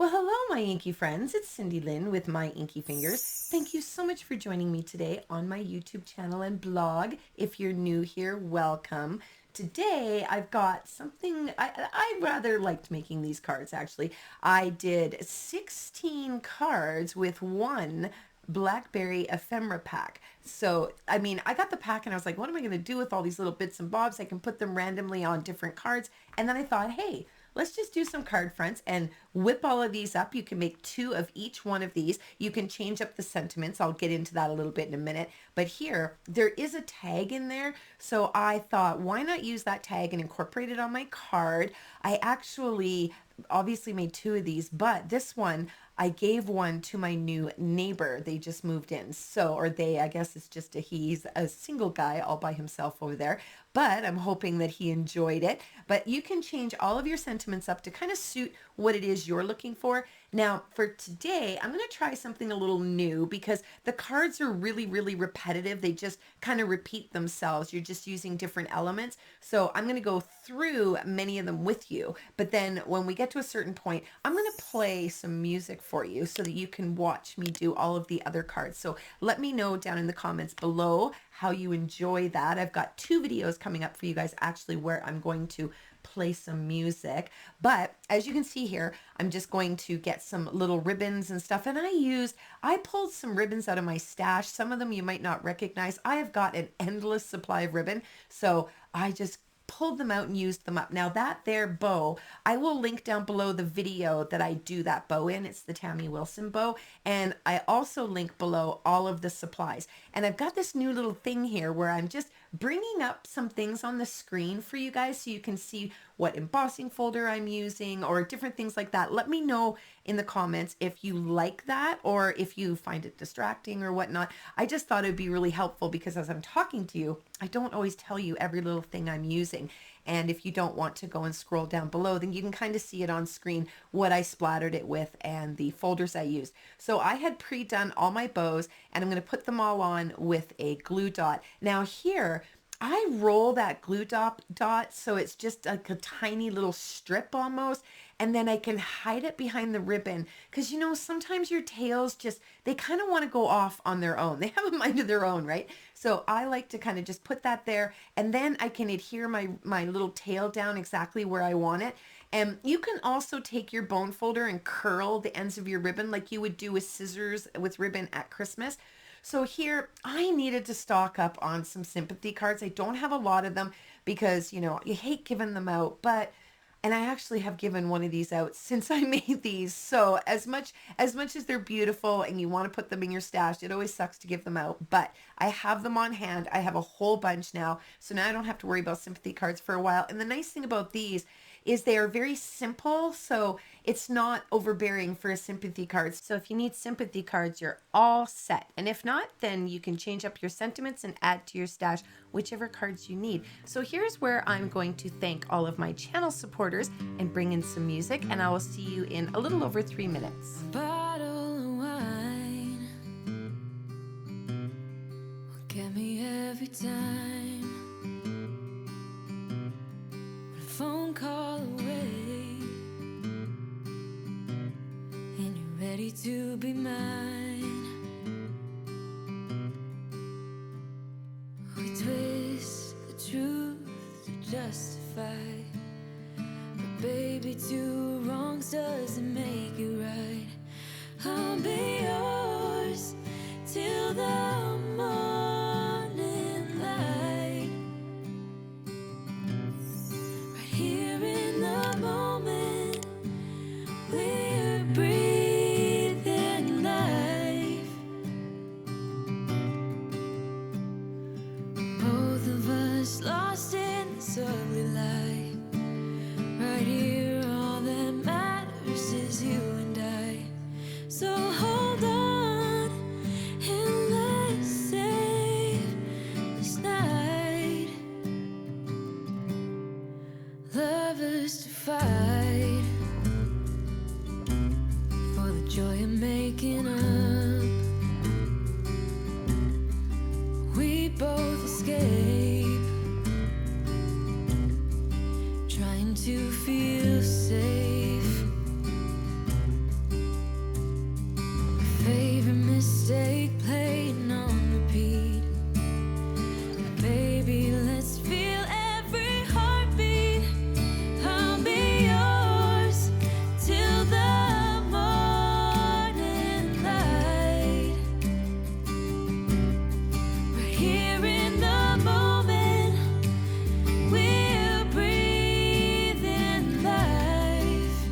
Well, hello, my inky friends. It's Cindy Lynn with My Inky Fingers. Thank you so much for joining me today on my YouTube channel and blog. If you're new here, welcome. Today, I've got something, I rather liked making these cards actually. I did 16 cards with one blackberry ephemera pack. So, I mean, I got the pack and I was like, what am I going to do with all these little bits and bobs? I can put them randomly on different cards. And then I thought, hey, let's just do some card fronts and whip all of these up. You can make two of each one of these. You can change up the sentiments. I'll get into that a little bit in a minute. But here, there is a tag in there. So I thought, why not use that tag and incorporate it on my card? I actually obviously made two of these, but this one, I gave one to my new neighbor. They just moved in. So, or they, I guess it's just he's a single guy all by himself over there, but I'm hoping that he enjoyed it. But you can change all of your sentiments up to kind of suit what it is you're looking for. Now, for today, I'm going to try something a little new because the cards are really, really repetitive. They just kind of repeat themselves. You're just using different elements. So I'm going to go through many of them with you. But then when we get to a certain point, I'm going to play some music for you so that you can watch me do all of the other cards. So let me know down in the comments below how you enjoy that. I've got two videos coming up for you guys actually where I'm going to play some music. But as you can see here, I'm just going to get some little ribbons and stuff. And I pulled some ribbons out of my stash. Some of them you might not recognize. I have got an endless supply of ribbon. So I just pulled them out and used them up. Now that there bow, I will link down below the video that I do that bow in. It's the Tammy Wilson bow. And I also link below all of the supplies. And I've got this new little thing here where I'm just bringing up some things on the screen for you guys so you can see what embossing folder I'm using or different things like that. Let me know in the comments if you like that or if you find it distracting or whatnot. I just thought it would be really helpful because as I'm talking to you, I don't always tell you every little thing I'm using. And if you don't want to go and scroll down below, then you can kind of see it on screen, what I splattered it with and the folders I used. So I had pre-done all my bows and I'm going to put them all on with a glue dot. Now here, I roll that glue dot so it's just like a tiny little strip almost, and then I can hide it behind the ribbon because you know sometimes your tails just they kind of want to go off on their own. They have a mind of their own, right? So I like to kind of just put that there, and then I can adhere my little tail down exactly where I want it. And you can also take your bone folder and curl the ends of your ribbon like you would do with scissors with ribbon at Christmas. So here, I needed to stock up on some sympathy cards. I don't have a lot of them because, you know, you hate giving them out, and I actually have given one of these out since I made these. So as much as they're beautiful and you want to put them in your stash, it always sucks to give them out, but I have them on hand. I have a whole bunch now. So now I don't have to worry about sympathy cards for a while. And the nice thing about these is they are very simple, so it's not overbearing for a sympathy card. So if you need sympathy cards, you're all set. And if not, then you can change up your sentiments and add to your stash whichever cards you need. So here's where I'm going to thank all of my channel supporters and bring in some music, and I will see you in a little over 3 minutes. Bottle of wine will get me every time. One phone call away, and you're ready to be mine. We twist the truth to justify, but baby, two wrongs doesn't make it right. I'll be yours till the morning light. Right here in the moment, we're breathing life. Both of us lost in this ugly life. Right here, all that matters is you and I. So hold on and let's save this night. Lovers to fight for the joy of making up. We both escape, trying to feel safe. mistake playing on repeat. Baby, let's feel every heartbeat. I'll be yours till the morning light. Right here in the moment, we're breathing life.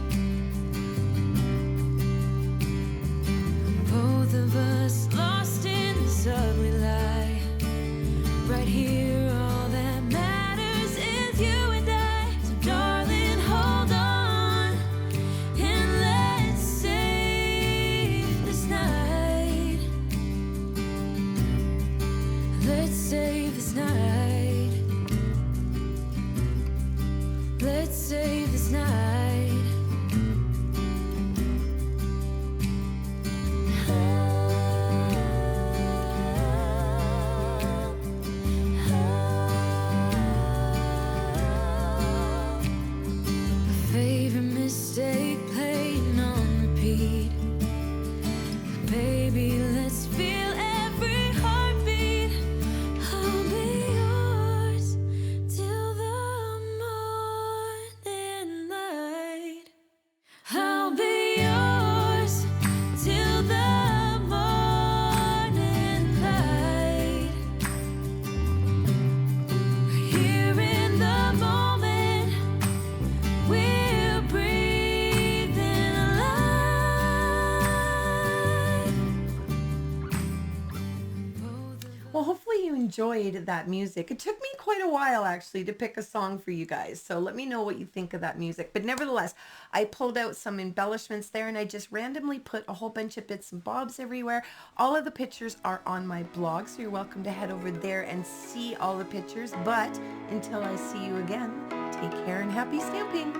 Both of us lost in this ugly lie. Right here, all that matters is you and I. So darling, hold on and let's save this night. Let's save this night. Let's save this night. A favorite mistake playing on repeat. Baby, let's feel every heartbeat. I'll be yours till the morning light. I'll be yours till the morning light. Right here in the moment, we're breathing alive. Well, hopefully you enjoyed that music. It took me quite a while actually to pick a song for you guys. So let me know what you think of that music. But nevertheless, I pulled out some embellishments there and I just randomly put a whole bunch of bits and bobs everywhere. All of the pictures are on my blog, so you're welcome to head over there and see all the pictures. But until I see you again, take care and happy stamping.